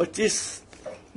25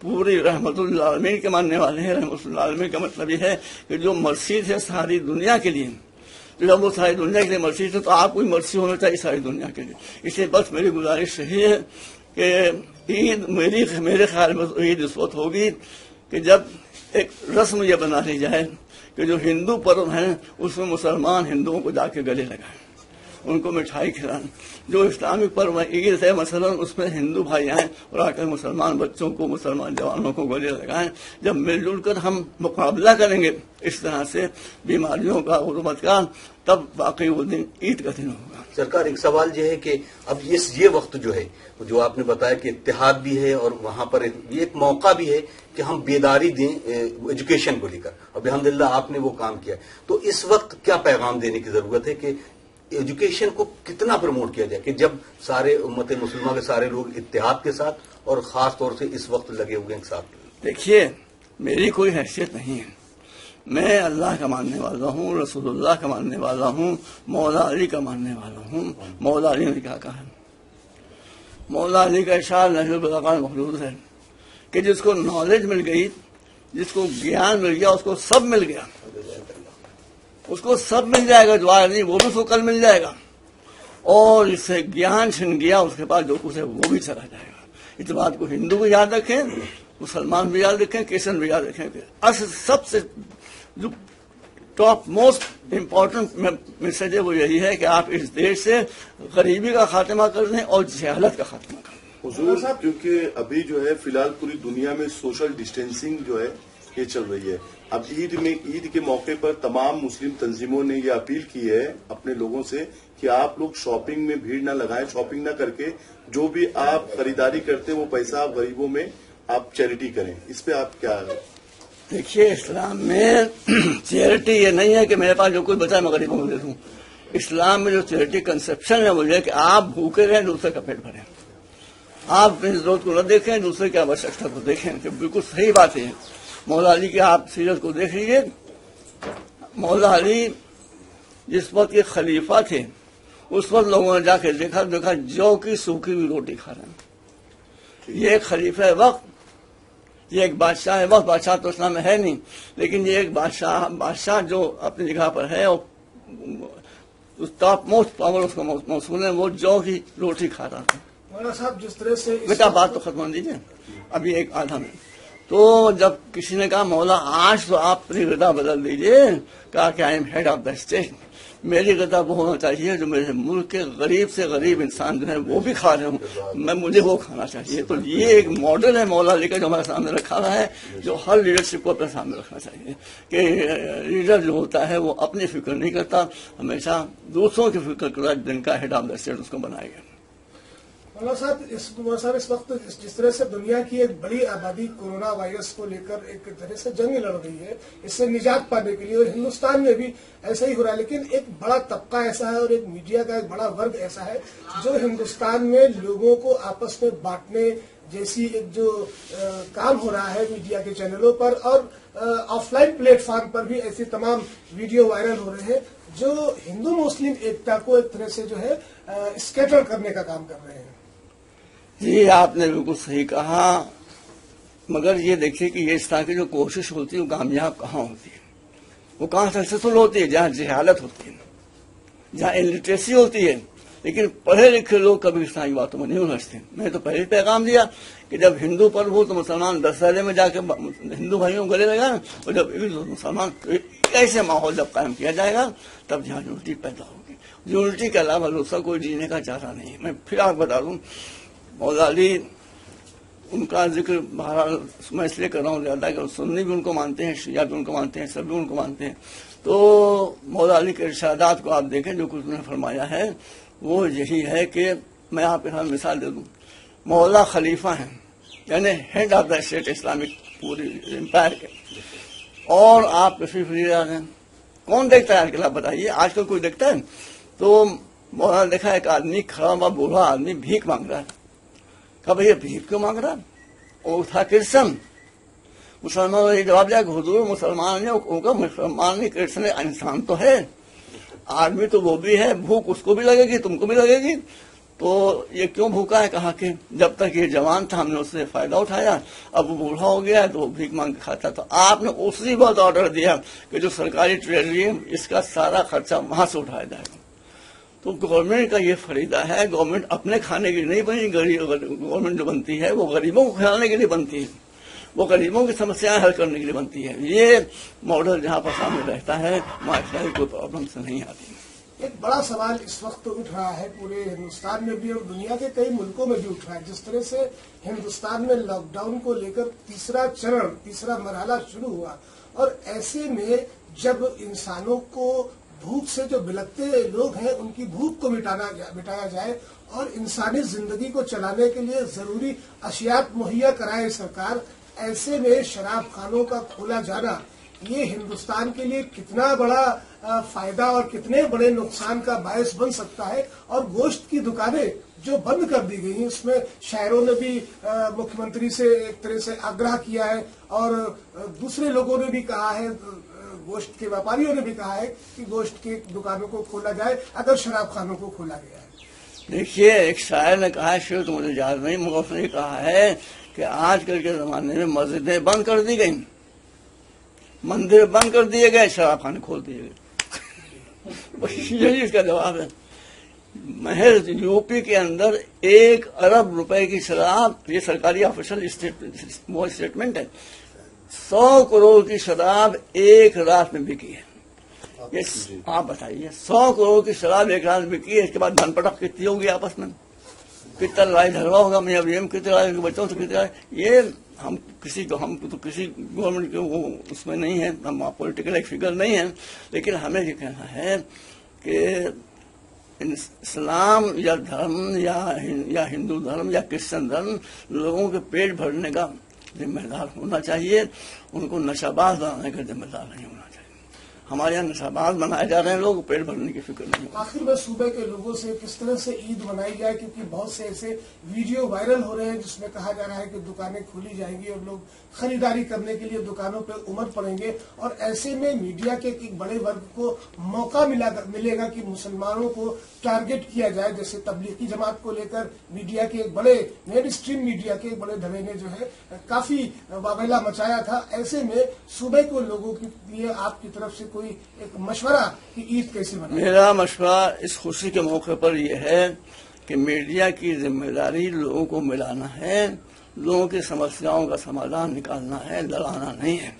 پوری رحمت العالمین کے ماننے والے ہیں. رحمت العالمین کا مطلب یہ ہے کہ جو مرشد ہے ساری دنیا کے لیے، جب وہ ساری دنیا کے لیے مرشد ہے تو آپ کوئی مرشد ہونا چاہیے ساری دنیا کے لیے. اس لیے بس میری گزارش یہی ہے کہ عید میرے خیال میں عید اس وقت ہوگی کہ جب ایک رسم یہ بنا لی جائے کہ جو ہندو پرو ہیں اس میں مسلمان ہندوؤں کو جا کے گلے لگائیں، ان کو مٹھائی کھلائیں. جو اسلامک پرو عید ہے مثلا اس میں ہندو بھائی آئیں اور آ کر مسلمان بچوں کو، مسلمان جوانوں کو گلے لگائیں. جب مل جل کر ہم مقابلہ کریں گے اس طرح سے بیماریوں کا، غربت کا، تب واقعی وہ دن عید کا دن ہوگا. سرکار ایک سوال یہ ہے کہ اب یہ وقت جو ہے، جو آپ نے بتایا کہ اتحاد بھی ہے اور وہاں پر یہ ایک موقع بھی ہے کہ ہم بیداری دیں ایجوکیشن کو لے کر. اب الحمدللہ آپ نے وہ کام کیا. تو اس وقت کیا پیغام دینے کی ضرورت ہے کہ ایجوکیشن کو کتنا پروموٹ کیا جائے کہ جب سارے امت مسلمہ کے سارے لوگ اتحاد کے ساتھ اور خاص طور سے اس وقت لگے ہوئے ہیں ساتھ؟ دیکھیے، میری کوئی حیثیت نہیں ہے. میں اللہ کا ماننے والا ہوں، رسول اللہ کا ماننے والا ہوں، مولا علی کا ماننے والا ہوں. مولا علی نے کیا کہا؟ مولا علی کا ارشاد نہج البلاغہ میں موجود ہے کہ جس کو نالج مل گئی، جس کو گیان مل گیا، اس کو سب مل گیا. اس کو سب مل جائے گا. جو آج نہیں وہ بھی اس کو کل مل جائے گا. اور اس سے گیان چھن گیا، اس کے بعد جو کچھ ہے وہ بھی چلا جائے گا. اس بات کو ہندو بھی یاد رکھیں، مسلمان بھی یاد رکھیں، کرسچن بھی یاد رکھیں. اصل سب سے جو ٹاپ موسٹ امپورٹنٹ میسج ہے وہ یہی ہے کہ آپ اس دیش سے غریبی کا خاتمہ کر دیں اور جہالت کا خاتمہ کر دیں. حضور، کیونکہ ابھی جو ہے فی الحال پوری دنیا میں سوشل ڈسٹینسنگ جو ہے یہ چل رہی ہے. اب عید کے موقع پر تمام مسلم تنظیموں نے یہ اپیل کی ہے اپنے لوگوں سے کہ آپ لوگ شاپنگ میں بھیڑ نہ لگائیں، شاپنگ نہ کر کے جو بھی آپ خریداری کرتے وہ پیسہ آپ غریبوں میں آپ چیریٹی کریں. اس پہ آپ کیا؟ دیکھیے، اسلام میں چیریٹی یہ نہیں ہے کہ میرے پاس جو کچھ بچا ہے میں غریبوں کو دے دوں. اسلام میں جو چیریٹی کنسپشن ہے وہ یہ ہے کہ آپ بھوکے رہیں، دوسرے کا پیٹ بھریں. آپ اپنی ضرورت کو نہ دیکھیں، دوسرے کی آوشکتا کو دیکھیں. کہ بالکل صحیح بات ہے. مولا علی کے آپ سیرت کو دیکھ لیجیے. مولا علی جس وقت کے خلیفہ تھے اس وقت لوگوں نے جا کے دیکھا جو کی سوکھی ہوئی روٹی کھا رہے ہیں. یہ ایک خلیفہ وقت، یہ ایک بادشاہ وقت. بادشاہ تو اسلام میں ہے نہیں، لیکن یہ ایک بادشاہ جو اپنی جگہ پر ہے اور ٹاپ موسٹ پاور اس کو موصول ہے، وہ جو کی روٹی کھا رہا تھا. مولانا صاحب جس طرح سے بیٹا بات تو ختم دیجیے ابھی ایک آدھا منٹ. تو جب کسی نے کہا مولا آج تو آپ اپنی غذا بدل دیجیے، کہا کہ I am head of the state. میری غذا وہ ہونا چاہیے جو میرے ملک کے غریب سے غریب انسان جو ہے وہ بھی کھا رہے ہوں، مجھے وہ کھانا چاہیے. تو یہ ایک ماڈل ہے مولا علی کا جو ہمارے سامنے رکھا ہوا ہے، جو ہر لیڈرشپ کو اپنے سامنے رکھنا چاہیے کہ لیڈر جو ہوتا ہے وہ اپنی فکر نہیں کرتا، ہمیشہ دوسروں کی فکر کرتا. جن کا ہیڈ آف دا اسٹیٹ اس کو بنائے گا. مولانا صاحب اس وقت جس طرح سے دنیا کی ایک بڑی آبادی کورونا وائرس کو لے کر ایک طرح سے جنگ لڑ رہی ہے اس سے نجات پانے کے لیے، اور ہندوستان میں بھی ایسا ہی ہو رہا ہے، لیکن ایک بڑا طبقہ ایسا ہے اور ایک میڈیا کا ایک بڑا ورگ ایسا ہے جو ہندوستان میں لوگوں کو آپس میں بانٹنے جیسی ایک جو کام ہو رہا ہے میڈیا کے چینلوں پر اور آف لائن پلیٹ فارم پر بھی ایسی تمام ویڈیو وائرل ہو رہے ہیں جو ہندو مسلم ایکتا کو ایک طرح سے جو ہے اسکیٹر کرنے کا کام کر رہے ہیں. جی آپ نے بالکل صحیح کہا، مگر یہ دیکھیے کہ یہ اس طرح کی جو کوشش ہوتی ہے وہ کامیاب کہاں ہوتی ہے؟ وہ کہاں سکسیسفل ہوتی ہے؟ جہاں جہالت ہوتی ہے، جہاں الٹریسی ہوتی ہے. لیکن پڑھے لکھے لوگ کبھی اس طرح کی باتوں میں نہیں الجھتے. میں نے تو پہلے پیغام دیا کہ جب ہندو پرو ہو تو مسلمان دسہرے میں جا کے ہندو بھائیوں کو گلے لگا، اور جب مسلمان ایسے ماحول جب قائم کیا جائے گا تب جہاں یونٹی پیدا ہوگی. یونٹی کے علاوہ دوسرا کوئی جینے کا چارہ نہیں ہے. میں پھر آپ بتا دوں، مولا علی ان کا ذکر بہرحال میں اس لیے کر رہا ہوں زیادہ کہ سنی بھی ان کو مانتے ہیں، شیعہ بھی ان کو مانتے ہیں، سب بھی ان کو مانتے ہیں. تو مولا علی کے ارشادات کو آپ دیکھیں جو کچھ انہوں نے فرمایا ہے وہ یہی ہے کہ میں آپ کے ساتھ مثال دے دوں. مولا خلیفہ ہیں یعنی head of the state Islamic پوری امپائر کے، اور آپ تشریف لے رہے ہیں. کون دیکھتا ہے آج کل؟ آپ بتائیے آج کل کوئی دیکھتا ہے؟ تو مولانا نے دیکھا ایک آدمی کھڑا ہوا بوڑھا آدمی بھیک مانگ رہا ہے. کہا بھائی بھیک کیوں مانگ رہا ہے؟ وہ تھا کرسچن. مسلمان نے جواب دیا کہ حضور مسلمان نے، مسلمان نہیں کرسچن انسان تو ہے، آدمی تو وہ بھی ہے، بھوک اس کو بھی لگے گی تم کو بھی لگے گی. تو یہ کیوں بھوکا ہے؟ کہا کہ جب تک یہ جوان تھا ہم نے اس سے فائدہ اٹھایا، اب وہ بوڑھا ہو گیا ہے تو وہ بھیک مانگ کے کھاتا. تو آپ نے اسی وقت آرڈر دیا کہ جو سرکاری ٹریجری ہے اس کا سارا خرچہ وہاں سے اٹھایا جائے گا. تو گورنمنٹ کا یہ فریضہ ہے، گورنمنٹ اپنے کھانے کے لیے نہیں بنی، گورنمنٹ جو بنتی ہے وہ غریبوں کو کھلانے کے لیے بنتی ہے، وہ غریبوں کی سمسیاں حل کرنے کے لیے بنتی ہے. یہ ماڈل جہاں پر سامنے رہتا ہے معاشرے کوئی پرابلم سے نہیں آتی. ایک بڑا سوال اس وقت اٹھ رہا ہے پورے ہندوستان میں بھی اور دنیا کے کئی ملکوں میں بھی اٹھ رہا ہے. جس طرح سے ہندوستان میں لاک ڈاؤن کو لے کر تیسرا مرحلہ شروع ہوا، اور ایسے میں جب انسانوں کو بھوک سے جو بلکتے لوگ ہیں ان کی بھوک کو مٹایا جائے اور انسانی زندگی کو چلانے کے لیے ضروری اشیاء مہیا کرائے سرکار، ایسے میں شراب خانوں کا کھولا جانا یہ ہندوستان کے لیے کتنا بڑا فائدہ اور کتنے بڑے نقصان کا باعث بن سکتا ہے. اور گوشت کی دکانیں جو بند کر دی گئی ہیں اس میں شہروں نے بھی مکھیہ منتری سے ایک طرح سے آگرہ کیا ہے اور دوسرے لوگوں نے بھی کہا ہے، گوشت کے ویپاریوں نے بھی کہا ہے کہ گوشت کی دکانوں کو کھولا جائے اگر شراب خانوں کو کھولا گیا ہے. دیکھیے ایک شاعر نے کہا ہے، شعر تو مجھے یاد نہیں مگر اس نے کہا ہے کہ آج کل کے زمانے میں مسجدیں بند کر دی گئی، مندر بند کر دیے گئے، شراب خانے کھول دیے گئے. یہی اس کا جواب ہے. محض یو پی کے اندر 1 ارب روپے کی شراب، یہ سرکاری آفیشل اسٹیٹمنٹ ہے، 100 کروڑ کی شراب ایک رات میں بکی ہے. آپ بتائیے 100 کروڑ کی شراب ایک رات میں بکی ہے، اس کے بعد دھن پٹک کتنی ہوگی آپس میں، کتنا لڑائی جھگڑا ہوگا، میں اب کتنے لڑائی بچوں سے کتنے. یہ ہم کسی گورنمنٹ کے وہ اس میں نہیں ہے، ہم پولیٹیکل ایک فگر نہیں ہے، لیکن ہمیں یہ کہنا ہے کہ اسلام یا دھرم یا ہندو دھرم یا کرسچن دھرم لوگوں کے پیٹ بھرنے کا ذمہ دار ہونا چاہیے، ان کو نشہ باز بنانے کا ذمہ دار نہیں ہونا چاہیے. ہمارے یہاں نشہ باز بنائے جا رہے ہیں لوگ، پیٹ بھرنے کی فکر نہیں. آخر میں صوبے کے لوگوں سے کس طرح سے عید منائی جائے، کیونکہ بہت سے ایسے ویڈیو وائرل ہو رہے ہیں جس میں کہا جا رہا ہے کہ دکانیں کھولی جائیں گی اور لوگ خریداری کرنے کے لیے دکانوں پہ امر پڑیں گے، اور ایسے میں میڈیا کے ایک بڑے ورگ کو موقع ملے گا کہ مسلمانوں کو ٹارگٹ کیا جائے. جیسے تبلیغی جماعت کو لے کر میڈیا کے ایک بڑے مین اسٹریم میڈیا کے ایک بڑے دھڑے نے جو ہے کافی واویلا مچایا تھا. ایسے میں صوبے کو لوگوں کے لیے آپ کی طرف سے کوئی ایک مشورہ کہ عید کیسے منائیں؟ میرا مشورہ اس خوشی کے موقع پر یہ ہے کہ میڈیا کی ذمہ داری لوگوں کو ملانا ہے، لوگوں کی سمسیاؤں کا سمادھان نکالنا ہے، لڑانا نہیں ہے،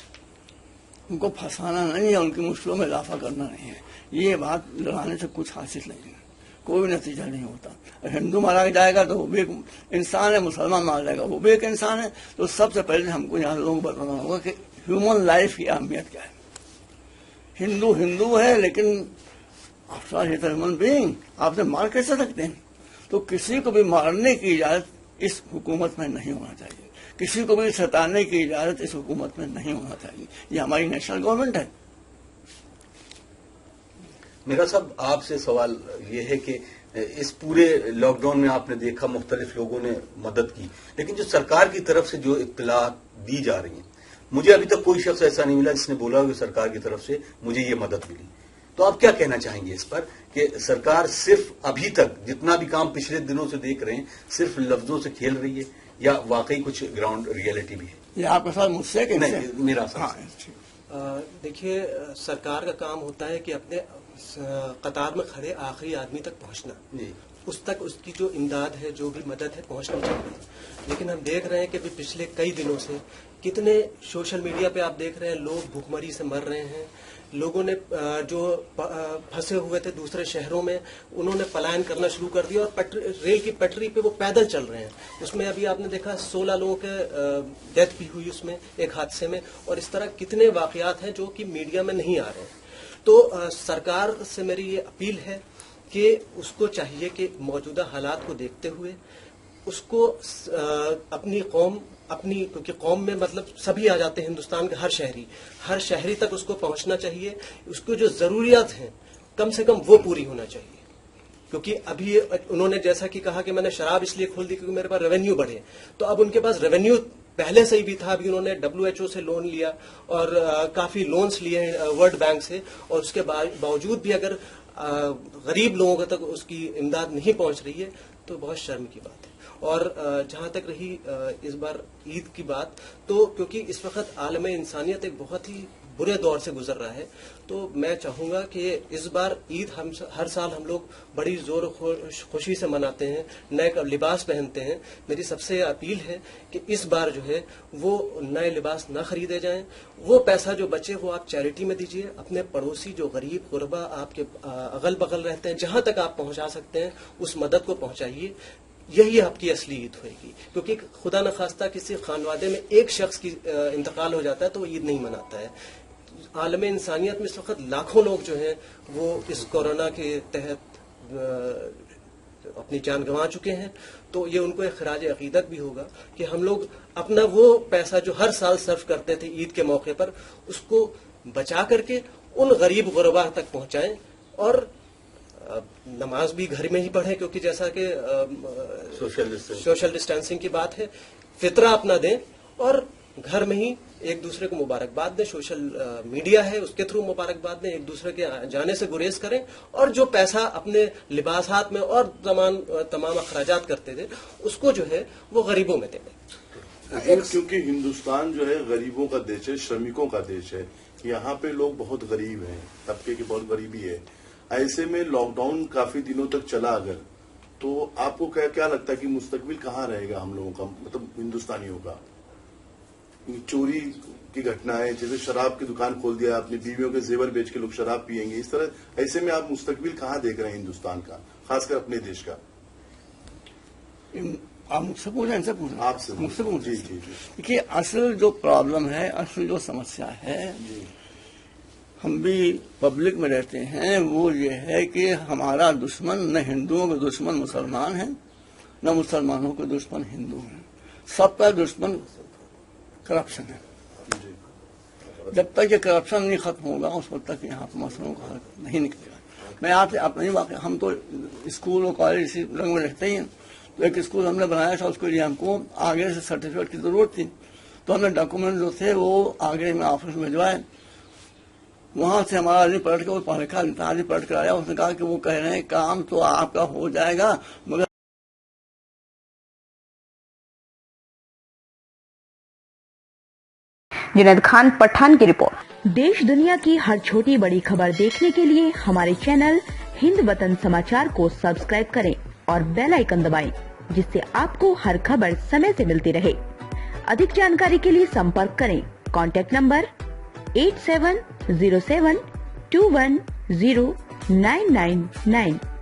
ان کو پھنسانا نہیں ہے، ان کی مشکلوں میں اضافہ کرنا نہیں ہے. یہ بات لڑانے سے کچھ حاصل نہیں ہے، کوئی نتیجہ نہیں ہوتا. ہندو مارا جائے گا تو وہ بھی ایک انسان ہے، مسلمان مارا جائے گا وہ بھی ایک انسان ہے. تو سب سے پہلے ہم کو یہاں لوگوں کو بتانا ہوگا کہ ہیومن لائف کی اہمیت کیا ہے. ہندو ہے لیکن ہیومن بینگ، آپ سے مار کیسے سکتے ہیں؟ تو کسی کو بھی مارنے کی اجازت اس حکومت میں نہیں ہونا چاہیے، کسی کو بھی ستانے کی اجازت اس حکومت میں نہیں ہونا چاہیے. یہ ہماری نیشنل گورنمنٹ ہے. میرا صاحب آپ سے سوال یہ ہے کہ اس پورے لاک ڈاؤن میں آپ نے دیکھا مختلف لوگوں نے مدد کی، لیکن جو سرکار کی طرف سے جو اطلاعات دی جا رہی ہیں، مجھے ابھی تک کوئی شخص ایسا نہیں ملا جس نے بولا کہ سرکار کی طرف سے مجھے یہ مدد ملی. تو آپ کیا کہنا چاہیں گے اس پر کہ سرکار صرف ابھی تک جتنا بھی کام پچھلے دنوں سے دیکھ رہے ہیں صرف لفظوں سے کھیل رہی ہے یا واقعی کچھ گراؤنڈ ریئلٹی بھی ہے؟ یہ آپ کے ساتھ مجھ سے کہ نہیں، میرا ساتھ. دیکھیے سرکار کا کام ہوتا ہے کہ اپنے قطار میں کھڑے آخری آدمی تک پہنچنا، اس تک اس کی جو امداد ہے، جو بھی مدد ہے پہنچنی چاہیے. لیکن ہم دیکھ رہے ہیں کہ پچھلے کئی دنوں سے کتنے سوشل میڈیا پہ آپ دیکھ رہے ہیں لوگ بھوک مری سے مر رہے ہیں. لوگوں نے جو پھنسے ہوئے تھے دوسرے شہروں میں انہوں نے پلائن کرنا شروع کر دیا اور ریل کی پٹری پہ وہ پیدل چل رہے ہیں. اس میں ابھی آپ نے دیکھا 16 لوگوں کے ڈیتھ بھی ہوئی اس میں ایک حادثے میں، اور اس طرح کتنے واقعات ہیں جو کہ میڈیا میں نہیں آ رہے ہیں. تو سرکار سے میری یہ اپیل ہے کہ اس کو چاہیے کہ موجودہ حالات کو دیکھتے ہوئے اس کو اپنی قوم کیونکہ قوم میں مطلب سبھی آ جاتے ہیں، ہندوستان کے ہر شہری تک اس کو پہنچنا چاہیے. اس کو جو ضروریات ہیں کم سے کم وہ پوری ہونا چاہیے. کیونکہ ابھی انہوں نے جیسا کہ کہا کہ میں نے شراب اس لیے کھول دی کیونکہ میرے پاس ریونیو بڑھے، تو اب ان کے پاس ریونیو پہلے سے ہی بھی تھا. ابھی انہوں نے WHO سے لون لیا اور کافی لونز لیے ہیں ورلڈ بینک سے، اور اس کے باوجود بھی اگر غریب لوگوں تک اس کی امداد نہیں پہنچ رہی ہے تو بہت شرم کی بات ہے. اور جہاں تک رہی اس بار عید کی بات، تو کیونکہ اس وقت عالم انسانیت ایک بہت ہی برے دور سے گزر رہا ہے، تو میں چاہوں گا کہ اس بار عید ہر سال ہم لوگ بڑی زور و خوشی سے مناتے ہیں، نئے لباس پہنتے ہیں. میری سب سے اپیل ہے کہ اس بار جو ہے وہ نئے لباس نہ خریدے جائیں. وہ پیسہ جو بچے وہ آپ چیریٹی میں دیجیے. اپنے پڑوسی جو غریب غربا آپ کے اغل بغل رہتے ہیں، جہاں تک آپ پہنچا سکتے ہیں اس مدد کو پہنچائیے. یہی آپ کی اصلی عید ہوئے گی، کیونکہ خدا نخواستہ کسی خانوادے میں ایک شخص کی انتقال ہو جاتا ہے تو وہ عید نہیں مناتا ہے. عالم انسانیت میں اس وقت لاکھوں لوگ جو ہیں وہ اس کورونا کے تحت اپنی جان گنوا چکے ہیں. تو یہ ان کو ایک خراج عقیدت بھی ہوگا کہ ہم لوگ اپنا وہ پیسہ جو ہر سال صرف کرتے تھے عید کے موقع پر، اس کو بچا کر کے ان غریب غربا تک پہنچائیں. اور نماز بھی گھر میں ہی پڑھیں، کیونکہ جیسا کہ سوشل ڈسٹینسنگ کی بات ہے. فطرہ اپنا دیں اور گھر میں ہی ایک دوسرے کو مبارکباد دیں. سوشل میڈیا ہے اس کے تھرو مبارکباد دیں، ایک دوسرے کے جانے سے گریز کریں. اور جو پیسہ اپنے لباسات میں اور تمام اخراجات کرتے تھے اس کو جو ہے وہ غریبوں میں دیں. کیونکہ ہندوستان جو ہے غریبوں کا دیش ہے، شرمیکوں کا دیش ہے. یہاں پہ لوگ بہت غریب ہیں، طبقے کی بہت غریبی ہے. ایسے میں لاک ڈاؤن کافی دنوں تک چلا اگر، تو آپ کو کیا لگتا ہے کہ مستقبل کہاں رہے گا ہم لوگوں کا، مطلب ہندوستانیوں کا؟ چوری کی گھٹنائیں، جیسے شراب کی دکان کھول دیا، اپنی بیویوں کے زیور بیچ کے لوگ شراب پیئیں گے، اس طرح ایسے میں آپ مستقبل کہاں دیکھ رہے ہیں ہندوستان کا، خاص کر اپنے دیش کا؟ آپ مجھ سے پوچھیں، ان سے پوچھیں، آپ سے مجھ سے پوچھیں. جی. دیکھیے اصل جو پرابلم ہے، اصل جو سمسیا ہے، ہم بھی پبلک میں رہتے ہیں، وہ یہ ہے کہ ہمارا دشمن نہ ہندوؤں کے دشمن مسلمان ہیں، نہ مسلمانوں کے دشمن ہندو ہیں. سب کا دشمن کرپشن ہے. جب تک یہ کرپشن نہیں ختم ہوگا اس وقت تک یہاں مسئلوں کا حل نہیں نکلے گا. میں آپ سے اپنا ہی واقعہ، ہم تو اسکول اور کالج اسی رنگ میں رہتے ہی ہیں. تو ایک اسکول ہم نے بنایا تھا، اس کے لیے ہم کو آگے سے سرٹیفکیٹ کی ضرورت تھی. تو ہم نے ڈاکومنٹ جو تھے وہ آگے میں آفس میں بھجوائے. وہاں سے ہمارا آدمی پلٹ کے وہ پڑھ لکھا آدمی پلٹ کر آیا. اس نے کہا کہ وہ کہہ رہے ہیں کام تو آپ کا ہو جائے گا، مگر جنید خان پٹھان کی رپورٹ. دیش دنیا کی ہر چھوٹی بڑی خبر دیکھنے کے لیے ہمارے چینل ہند وطن سماچار کو سبسکرائب کریں اور بیل آئیکن دبائیں، جس سے آپ کو ہر خبر سمے سے ملتی رہے. ادھک جانکاری کے لیے سمپرک کریں. Contact number 8707210999.